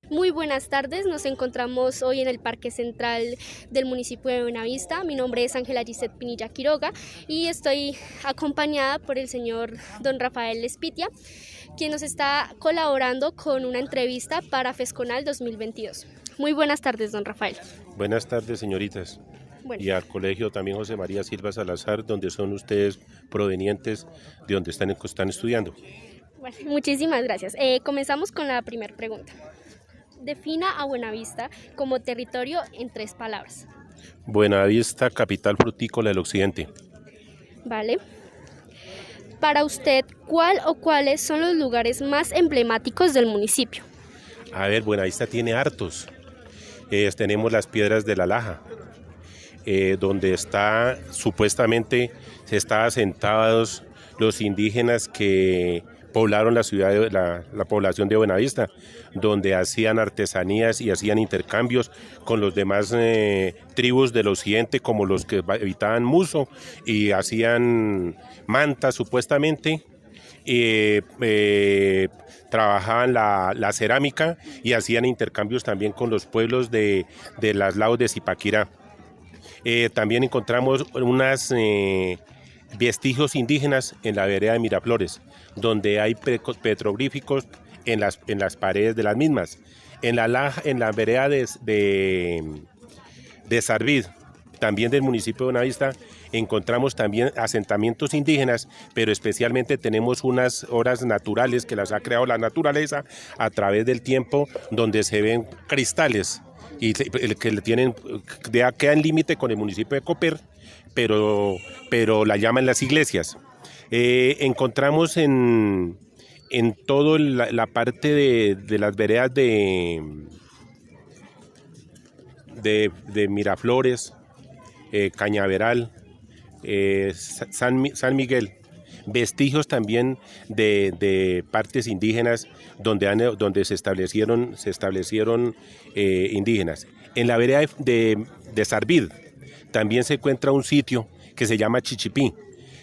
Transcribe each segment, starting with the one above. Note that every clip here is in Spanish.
Muy buenas tardes, nos encontramos hoy en el Parque Central del municipio de Buenavista. Mi nombre es Ángela Gisette Pinilla Quiroga y estoy acompañada por el señor don Rafael Lespitia, quien nos está colaborando con una entrevista para FESCONAL 2022. Muy buenas tardes, don Rafael. Buenas tardes, señoritas. Bueno, Y al colegio también José María Silva Salazar, donde son ustedes provenientes de donde están estudiando. bueno, muchísimas gracias. Comenzamos con la primera pregunta. Defina a Buenavista como territorio en 3 palabras. Buenavista, capital frutícola del occidente. ¿Vale? Para usted, ¿cuál o cuáles son los lugares más emblemáticos del municipio? A ver, Buenavista tiene hartos. Tenemos las piedras de la Laja, donde supuestamente se estaban asentados los indígenas que poblaron la ciudad la población de Buenavista, donde hacían artesanías y hacían intercambios con los demás tribus del occidente, como los que habitaban Muso, y hacían mantas supuestamente. Trabajaban la cerámica y hacían intercambios también con los pueblos de las lados de Zipaquirá. También encontramos unos vestigios indígenas en la vereda de Miraflores, donde hay petroglíficos en las paredes de las mismas. En la vereda de Sarvid, también del municipio de Buenavista, encontramos también asentamientos indígenas, pero especialmente tenemos unas obras naturales que las ha creado la naturaleza a través del tiempo, donde se ven cristales y que le tienen, queda en límite con el municipio de Copper, pero la llaman las iglesias. Encontramos en toda la parte de las veredas de Miraflores, Cañaveral, San Miguel, vestigios también de partes indígenas donde se establecieron indígenas. En la vereda de Sarvid también se encuentra un sitio que se llama Chichipí.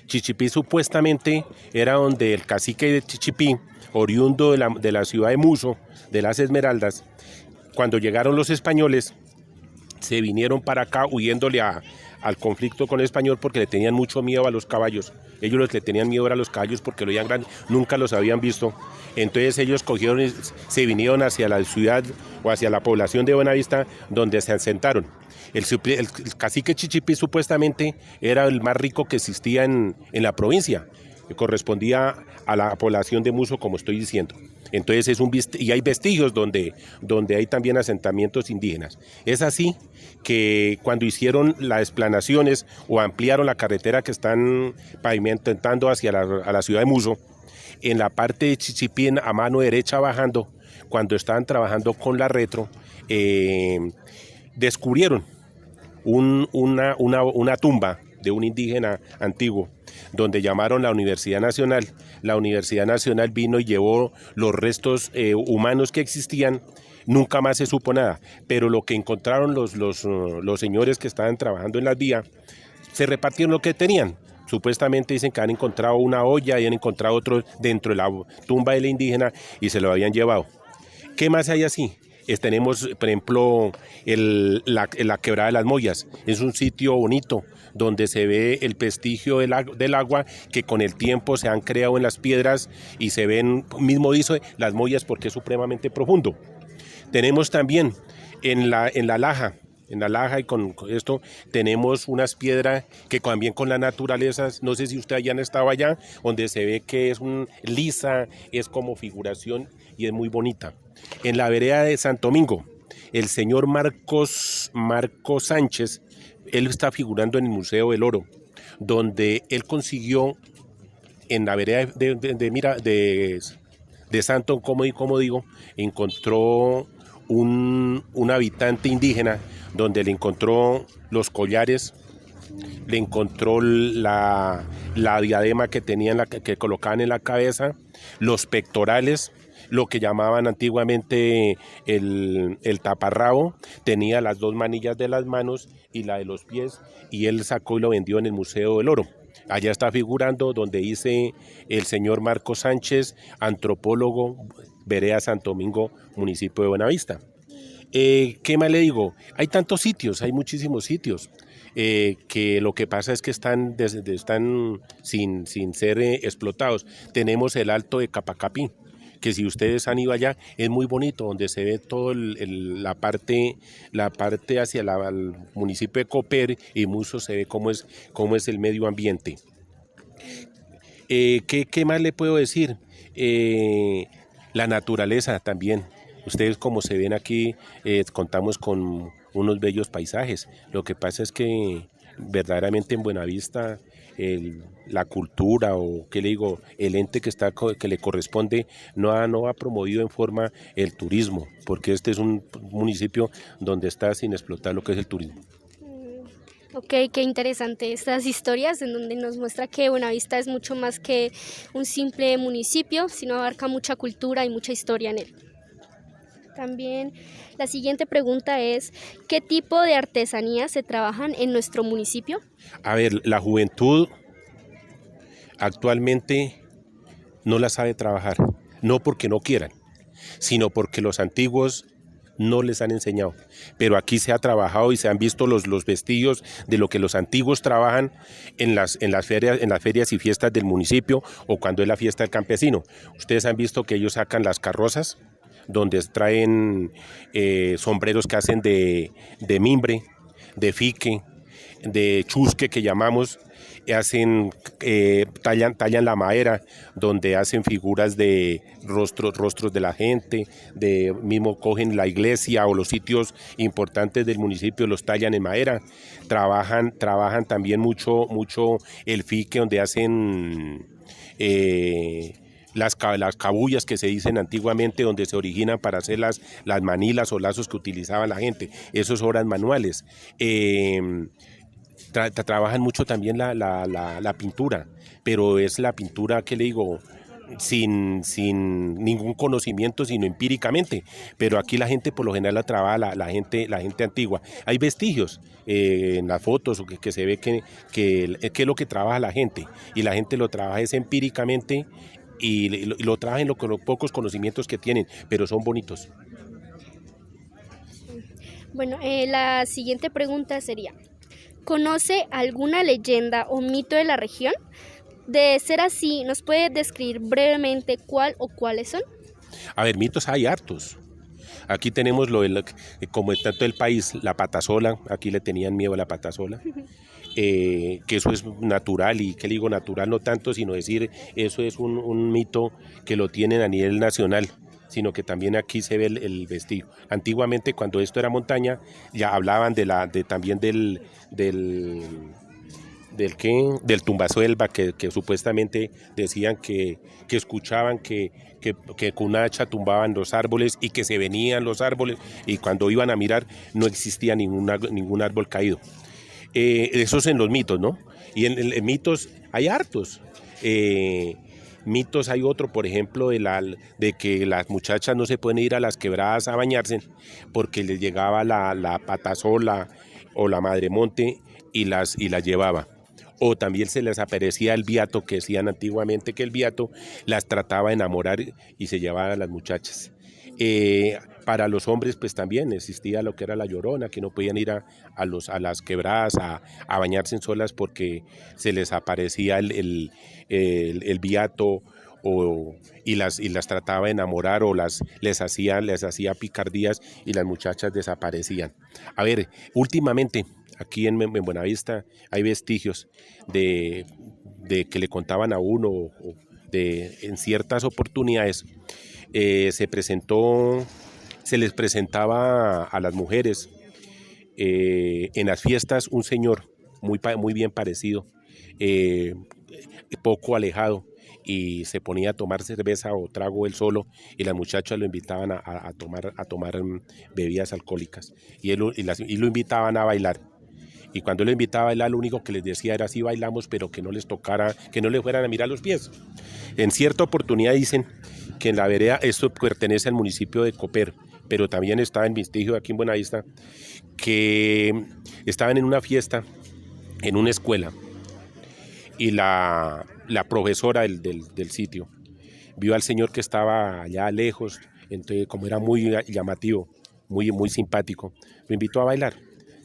Chichipí supuestamente era donde el cacique de Chichipí, oriundo de la ciudad de Muso, de las Esmeraldas, cuando llegaron los españoles, se vinieron para acá huyéndole al conflicto con el español porque le tenían mucho miedo a los caballos. Ellos los que tenían miedo a los caballos porque lo veían grandes, nunca los habían visto. Entonces ellos se vinieron hacia la ciudad o hacia la población de Buenavista, donde se asentaron. El cacique Chichipí supuestamente era el más rico que existía en la provincia, que correspondía a la población de Muso, como estoy diciendo. Entonces y hay vestigios donde hay también asentamientos indígenas. Es así que cuando hicieron las explanaciones o ampliaron la carretera que están pavimentando hacia a la ciudad de Muso, en la parte de Chichipí, a mano derecha bajando, cuando estaban trabajando con la retro, descubrieron una tumba de un indígena antiguo, donde llamaron la Universidad Nacional. La Universidad Nacional vino y llevó los restos humanos que existían. Nunca más se supo nada, pero lo que encontraron los señores que estaban trabajando en las vías, se repartieron lo que tenían. Supuestamente dicen que han encontrado una olla y han encontrado otro dentro de la tumba de la indígena y se lo habían llevado. ¿Qué más hay así? Tenemos, por ejemplo, la Quebrada de las Moyas. Es un sitio bonito donde se ve el vestigio del agua que con el tiempo se han creado en las piedras y se ven, mismo dice, las Moyas porque es supremamente profundo. Tenemos también en la Laja. En la Laja y con esto tenemos unas piedras que también con la naturaleza, no sé si ustedes ya han estado allá, donde se ve que es lisa, es como figuración y es muy bonita. En la vereda de Santo Domingo, el señor Marcos Sánchez, él está figurando en el Museo del Oro, donde él consiguió en la vereda de Santo, como digo, encontró un habitante indígena donde le encontró los collares, le encontró la diadema que tenían, que colocaban en la cabeza, los pectorales, lo que llamaban antiguamente el taparrabo, tenía las 2 manillas de las manos y la de los pies, y él sacó y lo vendió en el Museo del Oro. Allá está figurando donde dice el señor Marcos Sánchez, antropólogo vereda Santo Domingo, municipio de Buenavista. ¿Qué más le digo? Hay tantos sitios, hay muchísimos sitios, que lo que pasa es que están sin ser explotados. Tenemos el Alto de Capacapí, que si ustedes han ido allá, es muy bonito, donde se ve todo la parte hacia el municipio de Copper y Muso, se ve cómo es el medio ambiente. ¿Qué más le puedo decir? La naturaleza también. Ustedes, como se ven aquí, contamos con unos bellos paisajes. Lo que pasa es que verdaderamente en Buenavista la cultura, o qué le digo, el ente que le corresponde no ha promovido en forma el turismo, porque este es un municipio donde está sin explotar lo que es el turismo. Ok, qué interesante estas historias en donde nos muestra que Buenavista es mucho más que un simple municipio, sino abarca mucha cultura y mucha historia en él. También la siguiente pregunta es, ¿qué tipo de artesanías se trabajan en nuestro municipio? A ver, la juventud actualmente no la sabe trabajar, no porque no quieran, sino porque los antiguos no les han enseñado. Pero aquí se ha trabajado y se han visto los vestidos de lo que los antiguos trabajan en las ferias y fiestas del municipio, o cuando es la fiesta del campesino. Ustedes han visto que ellos sacan las carrozas, donde traen sombreros que hacen de mimbre, de fique, de chusque que llamamos, tallan la madera, donde hacen figuras de rostros de la gente, mismo cogen la iglesia o los sitios importantes del municipio, los tallan en madera. Trabajan también mucho el fique, donde hacen las cabullas que se dicen antiguamente, donde se originan para hacer las manilas o lazos que utilizaba la gente. Esas obras manuales. Trabajan mucho también la pintura, pero es la pintura, que le digo, sin ningún conocimiento, sino empíricamente. Pero aquí la gente por lo general la trabaja la gente antigua. Hay vestigios en las fotos que se ve que es lo que trabaja la gente, y la gente lo trabaja es empíricamente, y lo trabajan con los pocos conocimientos que tienen, pero son bonitos. Bueno, la siguiente pregunta sería, ¿conoce alguna leyenda o mito de la región? De ser así, ¿nos puede describir brevemente cuál o cuáles son? A ver, mitos hay hartos. Aquí tenemos como en tanto el país, la patasola. Aquí le tenían miedo a la patasola. Que eso es natural, y que digo natural no tanto, sino decir, eso es un mito que lo tienen a nivel nacional, sino que también aquí se ve el vestigio. Antiguamente, cuando esto era montaña, ya hablaban también del tumbasuelva, que supuestamente decían que escuchaban que con una hacha tumbaban los árboles, y que se venían los árboles, y cuando iban a mirar no existía ningún árbol caído. Esos en los mitos, ¿no? Y en mitos hay hartos. Mitos hay otro, por ejemplo, de que las muchachas no se pueden ir a las quebradas a bañarse porque les llegaba la patasola o la madremonte y las llevaba. O también se les aparecía el viato, que decían antiguamente que el viato las trataba de enamorar y se llevaba a las muchachas. Para los hombres pues también existía lo que era la llorona, que no podían ir a las quebradas a bañarse en solas porque se les aparecía el viato, y las trataba de enamorar, o les hacía picardías, y las muchachas desaparecían. A ver, últimamente aquí en Buenavista hay vestigios de que le contaban a uno, en ciertas oportunidades se les presentaba a las mujeres en las fiestas un señor muy bien parecido, poco alejado, y se ponía a tomar cerveza o trago él solo, y las muchachas lo invitaban a tomar bebidas alcohólicas, y lo invitaban a bailar. Y cuando lo invitaba a bailar, lo único que les decía era: sí bailamos, pero que no les tocara, que no le fueran a mirar los pies. En cierta oportunidad dicen que en la vereda, esto pertenece al municipio de Copper, pero también estaba en vestigio aquí en Buenavista, que estaban en una fiesta en una escuela, y la profesora del sitio vio al señor que estaba allá lejos, entonces como era muy llamativo, muy simpático, lo invitó a bailar.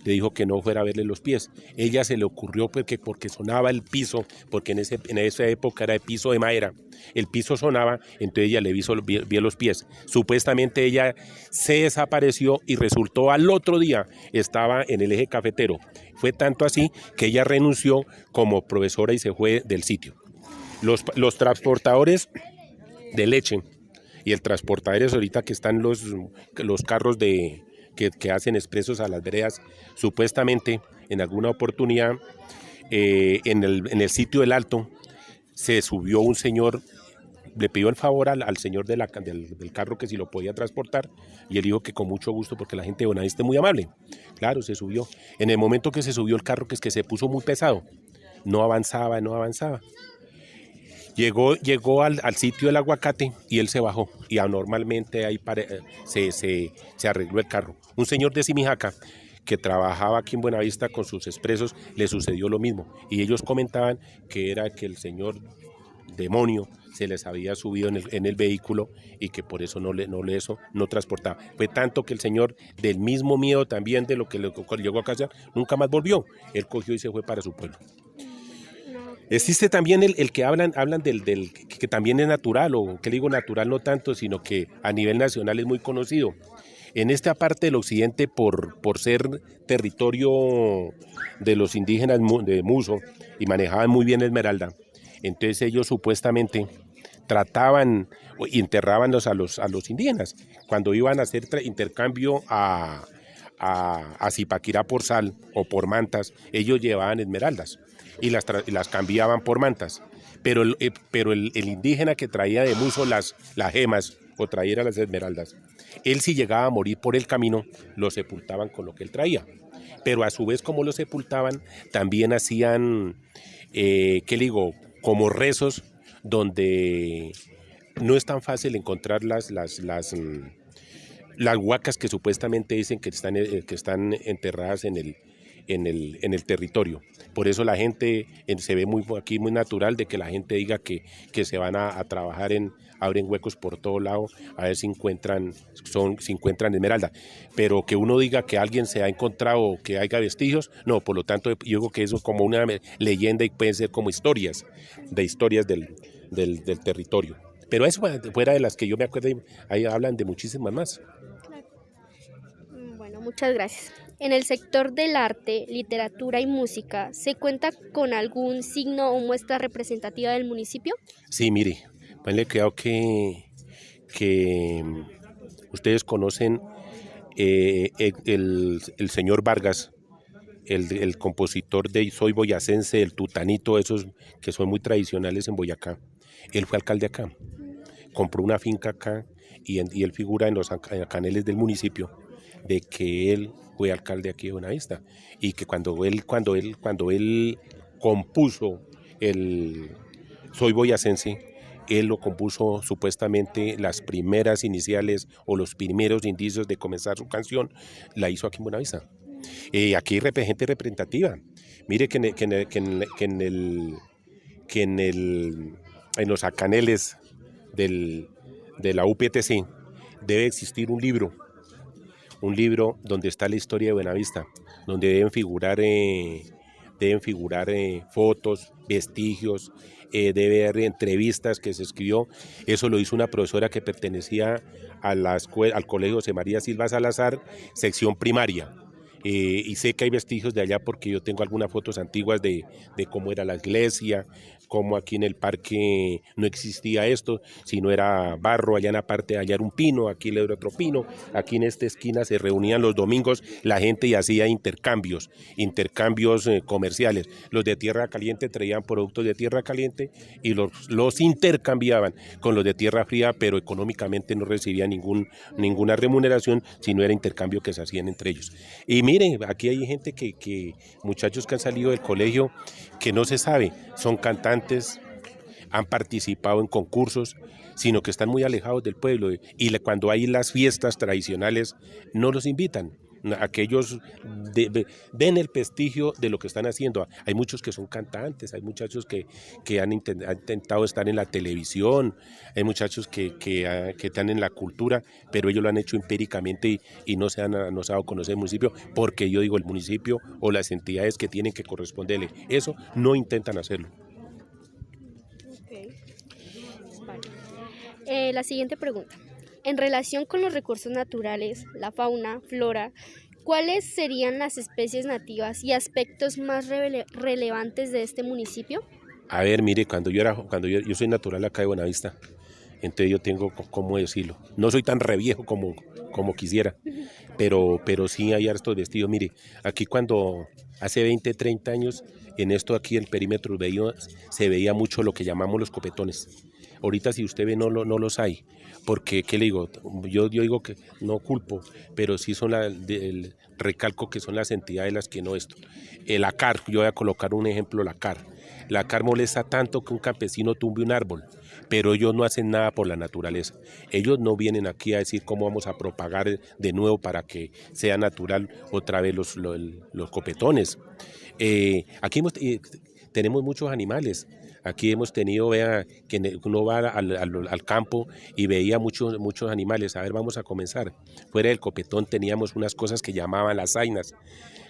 Le dijo que no fuera a verle los pies. Ella se le ocurrió porque sonaba el piso, porque en esa época era de piso de madera. El piso sonaba, entonces ella le vio los pies. Supuestamente ella se desapareció y resultó al otro día, estaba en el eje cafetero. Fue tanto así que ella renunció como profesora y se fue del sitio. Los transportadores de leche y el transportadores ahorita que están los carros que hacen expresos a las veredas, supuestamente en alguna oportunidad en el sitio del Alto se subió un señor, le pidió el favor al señor del carro que si lo podía transportar y él dijo que con mucho gusto porque la gente de Bonavista es muy amable. Claro, se subió. En el momento que se subió el carro, que es que se puso muy pesado, no avanzaba. Llegó al sitio del aguacate y él se bajó y anormalmente ahí se arregló el carro. Un señor de Simijaca que trabajaba aquí en Buenavista con sus expresos le sucedió lo mismo y ellos comentaban que era que el señor demonio se les había subido en el vehículo y que por eso no transportaba. Fue tanto que el señor, del mismo miedo también de lo que le llegó a casar, nunca más volvió. Él cogió y se fue para su pueblo. Existe también el que hablan del que también es natural, o que digo natural no tanto, sino que a nivel nacional es muy conocido. En esta parte del occidente, por ser territorio de los indígenas de Muso y manejaban muy bien Esmeralda, entonces ellos supuestamente trataban y enterraban a los indígenas. Cuando iban a hacer intercambio a Zipaquirá por sal o por mantas, ellos llevaban esmeraldas y las cambiaban por mantas. Pero el indígena que traía de Muso las gemas o traía las esmeraldas, él si llegaba a morir por el camino, lo sepultaban con lo que él traía. Pero a su vez, como lo sepultaban, también hacían, como rezos donde no es tan fácil encontrar las huacas que supuestamente dicen que están enterradas en el territorio. Por eso la gente se ve aquí muy natural de que la gente diga que se van a trabajar abren huecos por todo lado a ver si encuentran esmeralda. Pero que uno diga que alguien se ha encontrado, que haya vestigios, no, por lo tanto yo digo que eso es como una leyenda y pueden ser como historias del territorio. Pero eso fuera de las que yo me acuerdo, ahí hablan de muchísimas más. Bueno, muchas gracias. En el sector del arte, literatura y música, ¿se cuenta con algún signo o muestra representativa del municipio? Sí, mire, ponle cuidado que ustedes conocen el señor Vargas, el compositor de Soy Boyacense, el Tutanito, esos que son muy tradicionales en Boyacá. Él fue alcalde acá, compró una finca acá y él figura en los caneles del municipio de que él fue alcalde aquí de Buenavista y que cuando él compuso el Soy Boyacense, él lo compuso supuestamente las primeras iniciales o los primeros indicios de comenzar su canción, la hizo aquí en Buenavista. Aquí hay gente representativa. Mire que en los acaneles de la UPTC debe existir un libro donde está la historia de Buenavista, donde deben figurar fotos, vestigios, debe haber entrevistas que se escribió. Eso lo hizo una profesora que pertenecía al Colegio José María Silva Salazar, sección primaria. Y sé que hay vestigios de allá porque yo tengo algunas fotos antiguas de cómo era la iglesia, cómo aquí en el parque no existía esto, sino era barro, allá en la parte de allá era un pino, aquí le era otro pino, aquí en esta esquina se reunían los domingos la gente y hacía intercambios comerciales. Los de Tierra Caliente traían productos de Tierra Caliente y los intercambiaban con los de Tierra Fría, pero económicamente no recibían ninguna remuneración, sino era intercambio que se hacían entre ellos. Y miren, aquí hay gente muchachos que han salido del colegio que no se sabe, son cantantes, han participado en concursos, sino que están muy alejados del pueblo y cuando hay las fiestas tradicionales no los invitan, aquellos ven el prestigio de lo que están haciendo. Hay muchos que son cantantes, hay muchachos que han intentado estar en la televisión, hay muchachos que están en la cultura, pero ellos lo han hecho empíricamente y no se han dado a conocer el municipio, porque yo digo, el municipio o las entidades que tienen que corresponderle eso no intentan hacerlo. Okay. Vale. La siguiente pregunta. En relación con los recursos naturales, la fauna, flora, ¿cuáles serían las especies nativas y aspectos más relevantes de este municipio? A ver, mire, yo soy natural acá de Buenavista, entonces yo tengo, ¿cómo decirlo? No soy tan reviejo como quisiera, pero sí hay hartos vestidos. Mire, aquí cuando hace 20, 30 años, en esto aquí el perímetro se veía mucho lo que llamamos los copetones. Ahorita si usted ve no los hay, porque, ¿qué le digo? Yo digo que no culpo, pero sí son recalco que son las entidades las que no esto. El ACAR, yo voy a colocar un ejemplo, la ACAR. La ACAR molesta tanto que un campesino tumbe un árbol, pero ellos no hacen nada por la naturaleza. Ellos no vienen aquí a decir cómo vamos a propagar de nuevo para que sea natural otra vez los copetones. Aquí tenemos muchos animales. Aquí hemos tenido, vea, que uno va al campo y veía muchos animales. A ver, vamos a comenzar. Fuera del copetón teníamos unas cosas que llamaban las zainas,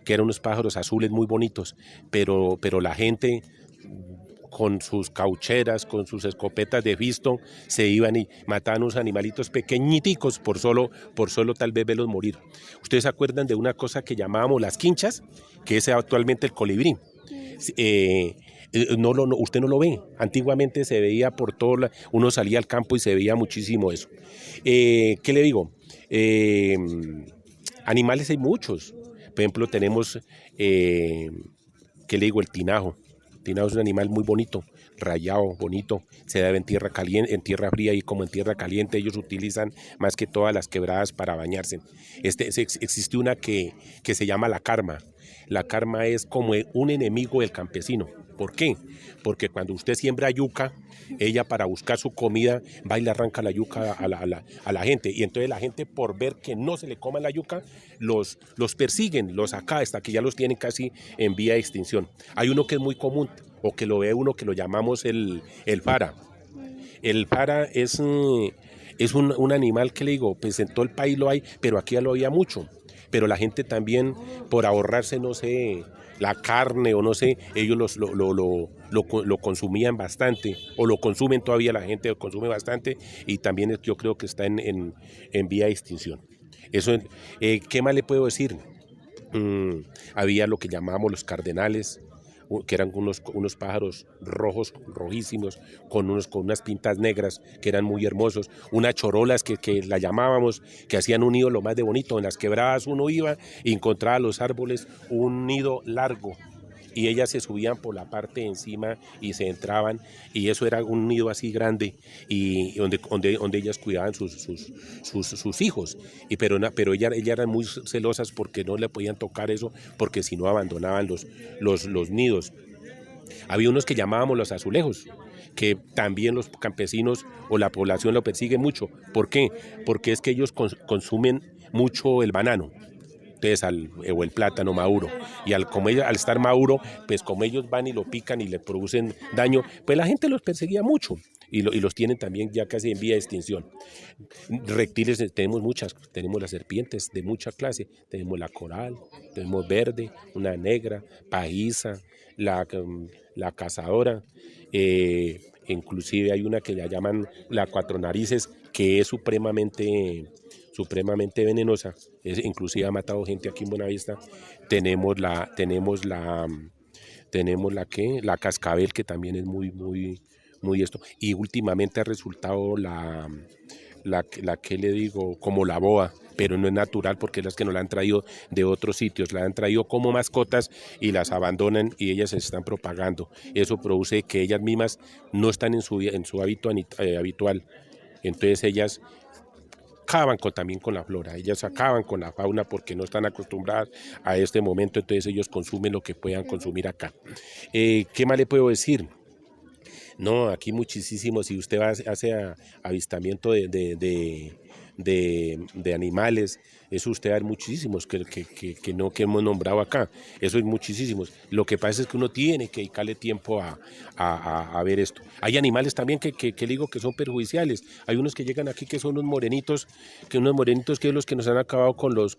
que eran unos pájaros azules muy bonitos, pero la gente con sus caucheras, con sus escopetas de visto, se iban y mataban unos animalitos pequeñiticos por solo tal vez verlos morir. ¿Ustedes se acuerdan de una cosa que llamábamos las quinchas? Que es actualmente el colibrí. Usted no lo ve. Antiguamente se veía por todo, uno salía al campo y se veía muchísimo eso. ¿Qué le digo? Animales hay muchos. Por ejemplo, tenemos, ¿qué le digo? El tinajo. El tinajo es un animal muy bonito, rayado, bonito. Se da en tierra caliente, en tierra fría y como en tierra caliente. Ellos utilizan más que todas las quebradas para bañarse. Existe una que se llama la carma. La carma es como un enemigo del campesino. ¿Por qué? Porque cuando usted siembra yuca, ella para buscar su comida va y le arranca la yuca a la gente. Y entonces la gente, por ver que no se le coma la yuca, los persiguen, los acá hasta que ya los tienen casi en vía de extinción. Hay uno que es muy común, o que lo ve uno, que lo llamamos el fara. El fara es un animal que le digo, pues en todo el país lo hay, pero aquí ya lo había mucho. Pero la gente también, por ahorrarse, no sé, la carne o no sé, ellos lo consumían bastante, o lo consumen todavía, la gente lo consume bastante, y también yo creo que está en vía de extinción. Eso, ¿qué más le puedo decir? Había lo que llamábamos los cardenales, que eran unos pájaros rojos, rojísimos, con unas pintas negras, que eran muy hermosos, unas chorolas que la llamábamos, que hacían un nido lo más de bonito. En las quebradas uno iba y encontraba los árboles un nido largo, y ellas se subían por la parte de encima y se entraban, y eso era un nido así grande, y donde ellas cuidaban sus hijos, pero ellas eran muy celosas porque no le podían tocar eso, porque si no abandonaban los nidos. Había unos que llamábamos los azulejos, que también los campesinos o la población lo persigue mucho. ¿Por qué? Porque es que ellos consumen mucho el banano, o el plátano maduro, y al estar maduro, pues como ellos van y lo pican y le producen daño, pues la gente los perseguía mucho, y los tienen también ya casi en vía de extinción. Reptiles tenemos muchas, tenemos las serpientes de mucha clase, tenemos la coral, tenemos verde, una negra, pajiza, la cazadora, inclusive hay una que la llaman la cuatro narices, que es supremamente venenosa, inclusive ha matado gente aquí en Buenavista. Tenemos la cascabel, que también es muy esto, y últimamente ha resultado la que le digo, como la boa, pero no es natural, porque es las que nos la han traído de otros sitios, la han traído como mascotas y las abandonan y ellas se están propagando. Eso produce que ellas mismas no están en su hábito habitual, entonces ellas acaban también con la flora, ellas acaban con la fauna porque no están acostumbradas a este momento, entonces ellos consumen lo que puedan consumir acá. ¿Qué más le puedo decir? No, aquí muchísimo, si usted hace avistamiento de animales. Eso usted hay muchísimos que hemos nombrado acá. Eso hay muchísimos. Lo que pasa es que uno tiene que dedicarle tiempo a ver esto. Hay animales también que le digo que son perjudiciales. Hay unos que llegan aquí que son unos morenitos que es los que nos han acabado con los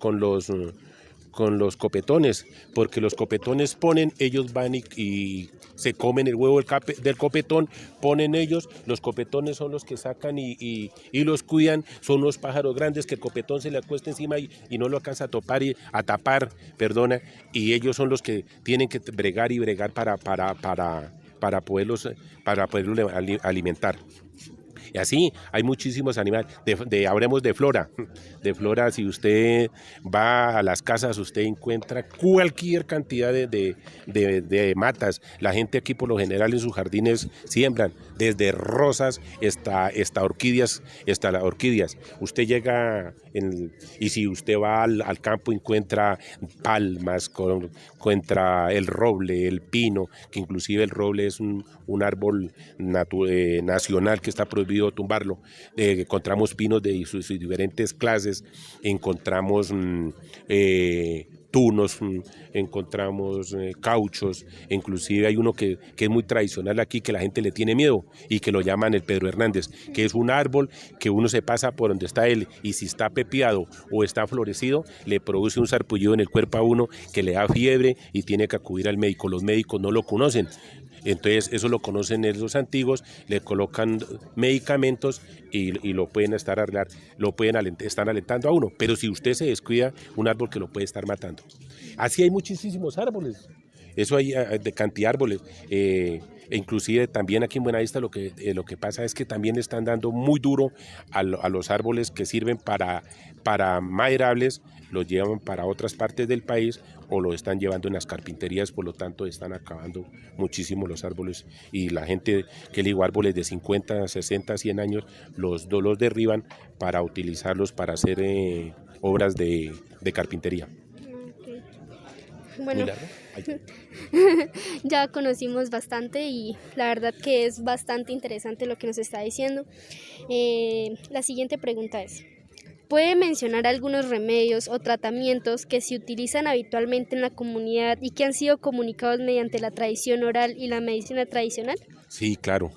copetones, porque los copetones ponen, ellos van y se comen el huevo del copetón, ponen ellos, los copetones son los que sacan y los cuidan, son unos pájaros grandes que el copetón se le acuesta encima y no lo alcanza a tapar, y ellos son los que tienen que bregar para poderlos alimentar. Y así hay muchísimos animales. Hablemos de flora. De flora, si usted va a las casas, usted encuentra cualquier cantidad de matas. La gente aquí por lo general en sus jardines siembran desde rosas hasta orquídeas. Usted llega y si usted va al campo encuentra palmas, encuentra el roble, el pino, que inclusive el roble es un árbol nacional que está prohibido tumbarlo. Encontramos pinos de sus diferentes clases, encontramos tunos, encontramos cauchos, inclusive hay uno que es muy tradicional aquí, que la gente le tiene miedo y que lo llaman el Pedro Hernández, que es un árbol que uno se pasa por donde está él y si está pepiado o está florecido, le produce un sarpullido en el cuerpo a uno que le da fiebre y tiene que acudir al médico. Los médicos no lo conocen. Entonces eso lo conocen los antiguos, le colocan medicamentos y lo pueden estar alentando a uno. Pero si usted se descuida, un árbol que lo puede estar matando. Así hay muchísimos árboles. Eso hay de cantidad de árboles. E inclusive también aquí en Buenavista lo que pasa es que también están dando muy duro a los árboles que sirven para maderables, los llevan para otras partes del país o los están llevando en las carpinterías, por lo tanto están acabando muchísimo los árboles y la gente que le digo árboles de 50, 60, 100 años los derriban para utilizarlos para hacer obras de carpintería. Okay. Bueno, ya conocimos bastante y la verdad que es bastante interesante lo que nos está diciendo. La siguiente pregunta es: ¿puede mencionar algunos remedios o tratamientos que se utilizan habitualmente en la comunidad y que han sido comunicados mediante la tradición oral y la medicina tradicional? Sí, claro,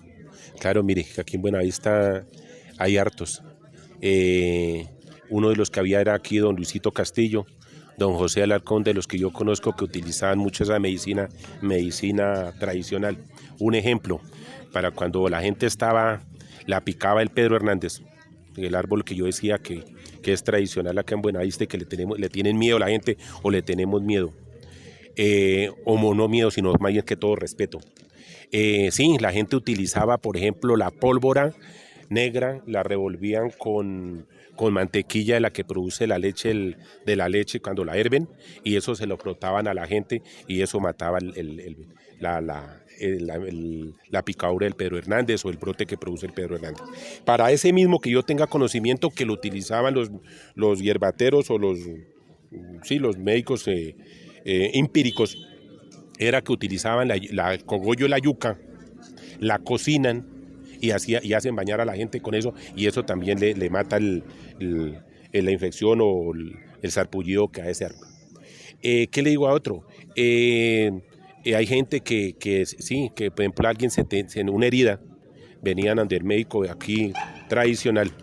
mire, aquí en Buenavista hay hartos. Uno de los que había era aquí don Luisito Castillo, don José Alarcón, de los que yo conozco que utilizaban mucho esa medicina tradicional. Un ejemplo, para cuando la gente la picaba el Pedro Hernández, el árbol que yo decía que es tradicional acá en Buenavista y que le tienen miedo a la gente o le tenemos miedo, o no miedo, sino más bien que todo respeto. Sí, la gente utilizaba, por ejemplo, la pólvora negra, la revolvían con mantequilla de la que produce la leche, de la leche cuando la herven, y eso se lo frotaban a la gente y eso mataba la picadura del Pedro Hernández o el brote que produce el Pedro Hernández. Para ese mismo que yo tenga conocimiento que lo utilizaban los hierbateros o los médicos empíricos, era que utilizaban el cogollo de la yuca, la cocinan y hacen bañar a la gente con eso y eso también le mata la infección o el sarpullido que a ese árbol. ¿Qué le digo a otro? Hay gente que por ejemplo alguien en una herida, venían ante el médico de aquí tradicional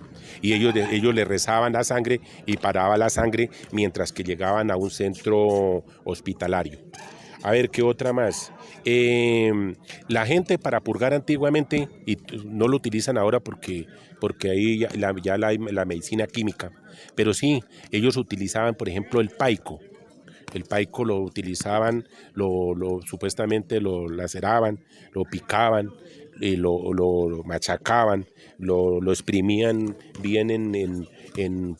y ellos le rezaban la sangre y paraba la sangre mientras que llegaban a un centro hospitalario. A ver, ¿qué otra más? La gente para purgar antiguamente, y no lo utilizan ahora porque ahí ya la medicina química, pero sí, ellos utilizaban, por ejemplo, el paico. El paico lo utilizaban, supuestamente lo laceraban, lo picaban, lo machacaban, lo exprimían bien en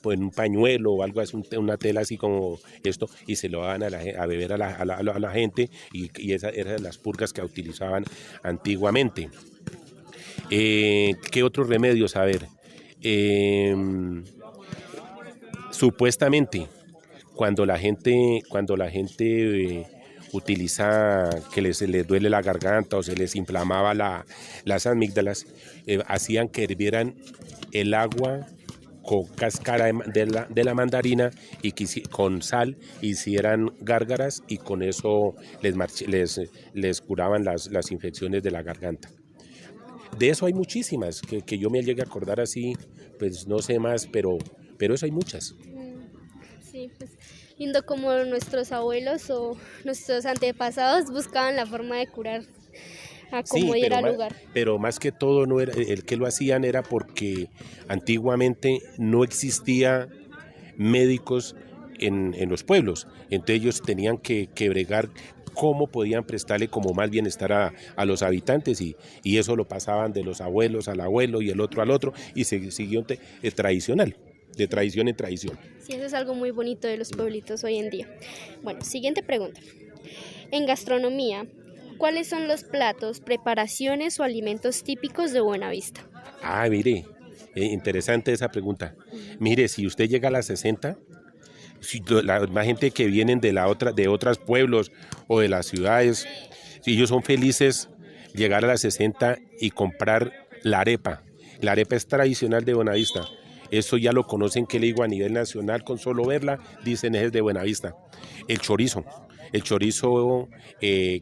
un pañuelo o algo así, una tela así como esto, y se lo daban a beber a la gente, y esas eran las purgas que utilizaban antiguamente. ¿Qué otros remedios? A ver, supuestamente cuando la gente utiliza que se les duele la garganta o se les inflamaba las amígdalas, hacían que hirvieran el agua con cáscara de la mandarina y con sal hicieran gárgaras y con eso les curaban las infecciones de la garganta. De eso hay muchísimas, que yo me llegue a acordar así, pues no sé más, pero eso hay muchas. Sí, pues lindo como nuestros abuelos o nuestros antepasados buscaban la forma de curar a como Sí, diera lugar. pero más que todo no era, el que lo hacían era porque antiguamente no existía médicos en los pueblos, entonces ellos tenían que bregar cómo podían prestarle como más bienestar a los habitantes y eso lo pasaban de los abuelos al abuelo y el otro al otro y se siguió tradicional, de tradición en tradición. Sí, eso es algo muy bonito de los pueblitos hoy en día. Bueno, siguiente pregunta. En gastronomía, ¿cuáles son los platos, preparaciones o alimentos típicos de Buenavista? Ah, mire, interesante esa pregunta. Mire, si usted llega a las 60, si la más gente que vienen de otros pueblos o de las ciudades, si ellos son felices llegar a las 60 y comprar la arepa. La arepa es tradicional de Buenavista. Eso ya lo conocen, que le digo, a nivel nacional, con solo verla, dicen es de Buenavista. El chorizo. El chorizo,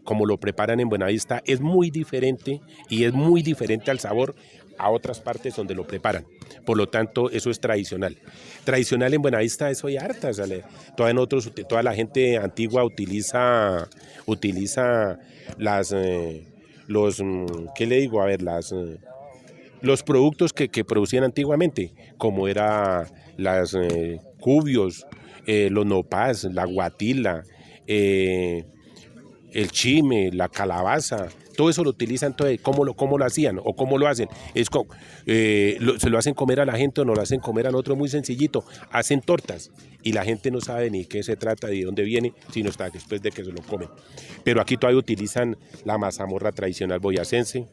como lo preparan en Buenavista, es muy diferente y es muy diferente al sabor a otras partes donde lo preparan. Por lo tanto, eso es tradicional. Tradicional en Buenavista, eso hay hartas. Toda la gente antigua utiliza las, ¿qué le digo? A ver, los productos que producían antiguamente, como era las cubios, los nopás, la guatila, el chime, la calabaza, todo eso lo utilizan. Entonces, ¿cómo lo hacían o cómo lo hacen? Se lo hacen comer a la gente o no lo hacen comer al otro, muy sencillito. Hacen tortas y la gente no sabe ni qué se trata, de dónde viene, sino hasta después de que se lo comen. Pero aquí todavía utilizan la mazamorra tradicional boyacense,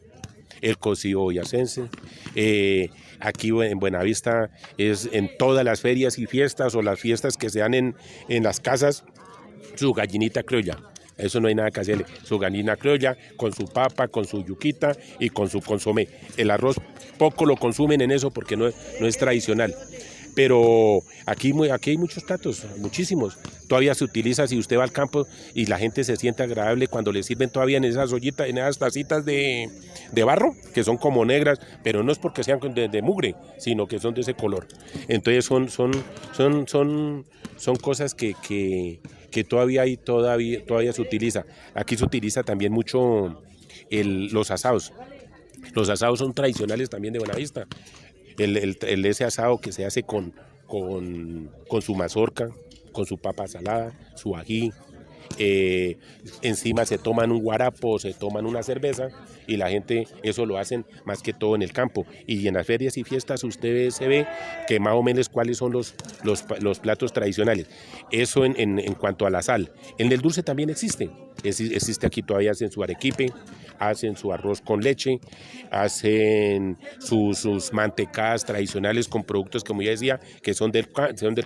el cocido boyacense. Aquí en Buenavista es en todas las ferias y fiestas o las fiestas que se dan en las casas, su gallinita criolla. Eso no hay nada que hacerle. Su gallina criolla con su papa, con su yuquita y con su consomé. El arroz poco lo consumen en eso porque no es tradicional. Pero aquí hay muchos platos, muchísimos. Todavía se utiliza, si usted va al campo y la gente se siente agradable cuando le sirven todavía en esas ollitas, en esas tacitas de barro, que son como negras, pero no es porque sean de mugre, sino que son de ese color. Entonces son cosas que todavía se utiliza. Aquí se utiliza también mucho los asados. Los asados son tradicionales también de Buenavista. Ese asado que se hace con su mazorca, con su papa salada, su ají, encima se toman un guarapo, se toman una cerveza y la gente eso lo hacen más que todo en el campo. Y en las ferias y fiestas usted se ve que más o menos cuáles son los platos tradicionales. Eso en cuanto a la sal. En el dulce también existe aquí todavía, hacen su arequipe, hacen su arroz con leche, hacen sus mantecadas tradicionales con productos, como ya decía, que son del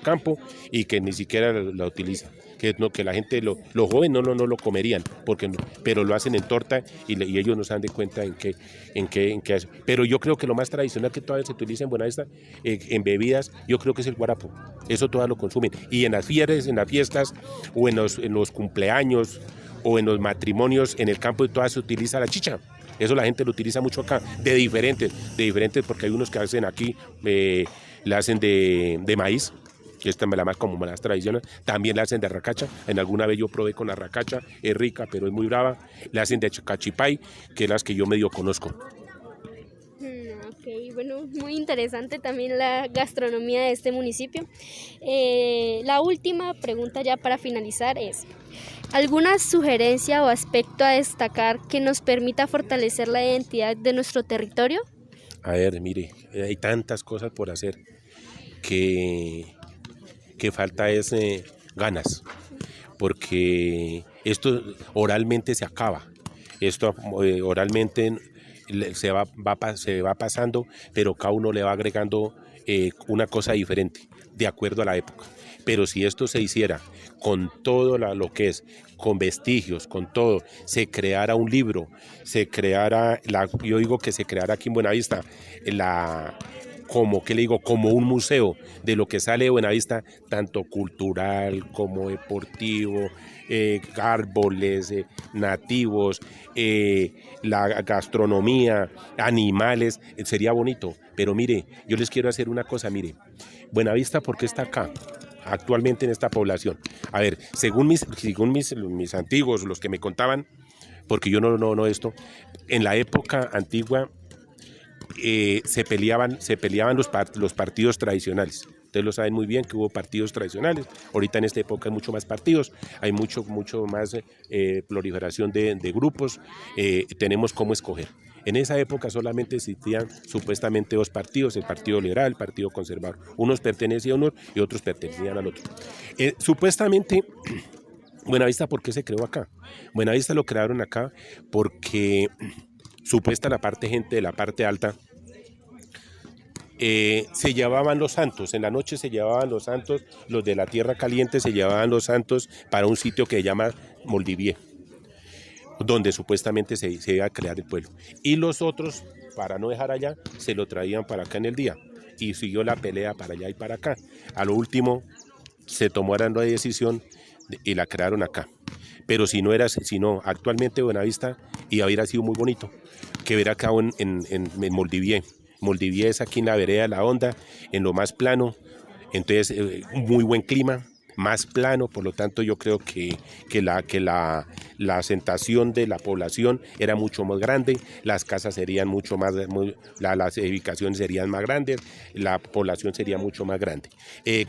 campo y que ni siquiera la utilizan. Que la gente, los jóvenes no lo comerían, pero lo hacen en torta y ellos no se dan de cuenta en qué hace. Pero yo creo que lo más tradicional que todavía se utiliza en Buenavista, en bebidas, yo creo que es el guarapo. Eso todavía lo consumen. Y en las fiestas o en los cumpleaños o en los matrimonios en el campo, todas se utiliza la chicha. Eso la gente lo utiliza mucho acá, de diferentes, porque hay unos que hacen aquí, la hacen de maíz, que esta es la más común, las tradicionales. También la hacen de arracacha. En alguna vez yo probé con arracacha, es rica, pero es muy brava. La hacen de cachipay, que es las que yo medio conozco. Ok, bueno, muy interesante también la gastronomía de este municipio. La última pregunta ya para finalizar es: ¿alguna sugerencia o aspecto a destacar que nos permita fortalecer la identidad de nuestro territorio? A ver, mire, hay tantas cosas por hacer que falta es ganas, porque esto oralmente se acaba, esto oralmente se va pasando, pero cada uno le va agregando una cosa diferente, de acuerdo a la época. Pero si esto se hiciera con todo lo que es, con vestigios, con todo, se creara un libro, yo digo que se creara aquí en Buenavista como, ¿qué le digo? Como un museo de lo que sale de Buenavista, tanto cultural como deportivo, árboles, nativos, la gastronomía, animales, sería bonito. Pero mire, yo les quiero hacer una cosa, mire, Buenavista, ¿por qué está acá? Actualmente en esta población. A ver, según mis antiguos, los que me contaban, porque yo no esto, en la época antigua se peleaban los partidos tradicionales. Ustedes lo saben muy bien que hubo partidos tradicionales. Ahorita en esta época hay mucho más partidos, hay mucho más proliferación de grupos, tenemos cómo escoger. En esa época solamente existían supuestamente dos partidos, el Partido Liberal, el Partido Conservador. Unos pertenecían a unos y otros pertenecían al otro. Supuestamente, Buenavista, ¿por qué se creó acá? Buenavista lo crearon acá porque supuesta la parte gente de la parte alta, se llevaban los santos, en la noche se llevaban los santos, los de la tierra caliente se llevaban los santos para un sitio que se llama Moldivier, donde supuestamente se iba a crear el pueblo. Y los otros, para no dejar allá, se lo traían para acá en el día. Y siguió la pelea para allá y para acá. A lo último, se tomó la decisión y la crearon acá. Pero si no, actualmente Buenavista, y hubiera sido muy bonito, que hubiera acabado en Moldivier. Moldivier es aquí en la vereda de la Honda, en lo más plano, entonces muy buen clima, más plano, por lo tanto yo creo que la asentación de la población era mucho más grande, las casas serían mucho más, las edificaciones serían más grandes, la población sería mucho más grande.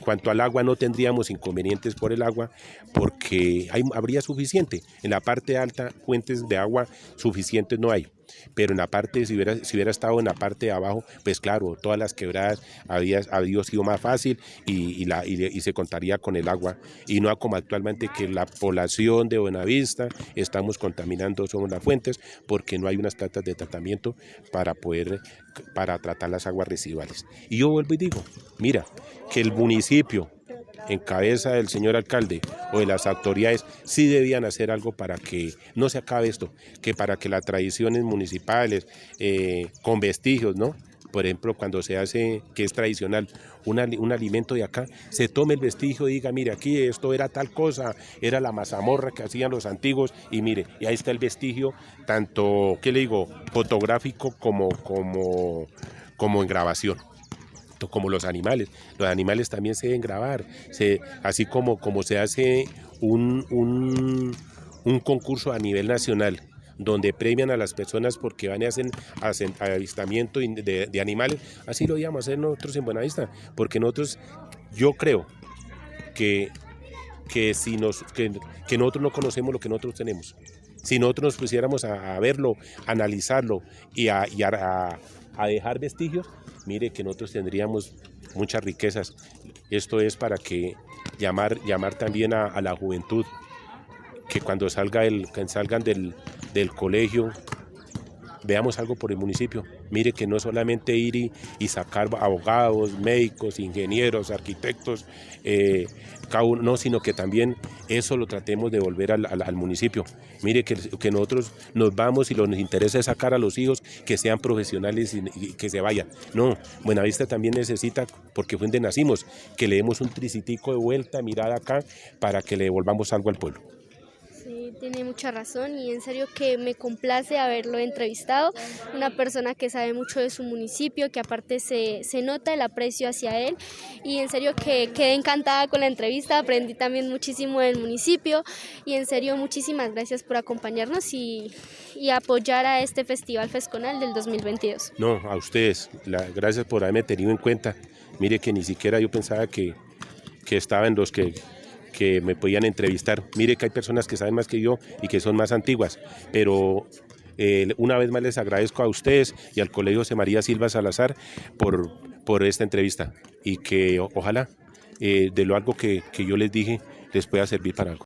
Cuanto al agua, no tendríamos inconvenientes por el agua, porque habría suficiente. En la parte alta, fuentes de agua suficientes no hay. Pero en la parte, si hubiera estado en la parte de abajo, pues claro, todas las quebradas había sido más fácil y se contaría con el agua, y no como actualmente que la población de Buenavista estamos contaminando somos las fuentes porque no hay unas plantas de tratamiento para tratar las aguas residuales. Y yo vuelvo y digo, mira, que el municipio en cabeza del señor alcalde o de las autoridades sí debían hacer algo para que no se acabe esto, que para que las tradiciones municipales con vestigios, ¿no? Por ejemplo, cuando se hace, que es tradicional, un alimento de acá, se tome el vestigio y diga, mire, aquí esto era tal cosa, era la mazamorra que hacían los antiguos, y mire, y ahí está el vestigio, tanto, ¿qué le digo?, fotográfico como en grabación. Como los animales también se deben grabar, así como se hace un concurso a nivel nacional, donde premian a las personas porque van y hacen avistamiento de animales, así lo íbamos a hacer nosotros en Buenavista, porque yo creo que nosotros no conocemos lo que nosotros tenemos. Si nosotros nos pusiéramos a verlo, a analizarlo y a dejar vestigios, mire que nosotros tendríamos muchas riquezas. Esto es para que llamar también a la juventud, que cuando salgan del colegio, veamos algo por el municipio. Mire que no solamente ir y sacar abogados, médicos, ingenieros, arquitectos, no, sino que también eso lo tratemos de volver al municipio. Mire que nosotros nos vamos y lo que nos interesa es sacar a los hijos que sean profesionales y que se vayan. No, Buenavista también necesita, porque fue donde nacimos, que le demos un tricitico de vuelta, mirada acá, para que le devolvamos algo al pueblo. Sí, tiene mucha razón, y en serio que me complace haberlo entrevistado, una persona que sabe mucho de su municipio, que aparte se nota el aprecio hacia él, y en serio que quedé encantada con la entrevista, aprendí también muchísimo del municipio, y en serio muchísimas gracias por acompañarnos y apoyar a este Festival Fesconal del 2022. No, a ustedes, gracias por haberme tenido en cuenta. Mire que ni siquiera yo pensaba que estaba en los que me podían entrevistar. Mire que hay personas que saben más que yo y que son más antiguas, pero una vez más les agradezco a ustedes y al Colegio José María Silva Salazar por esta entrevista, y que ojalá de algo que yo les dije les pueda servir para algo.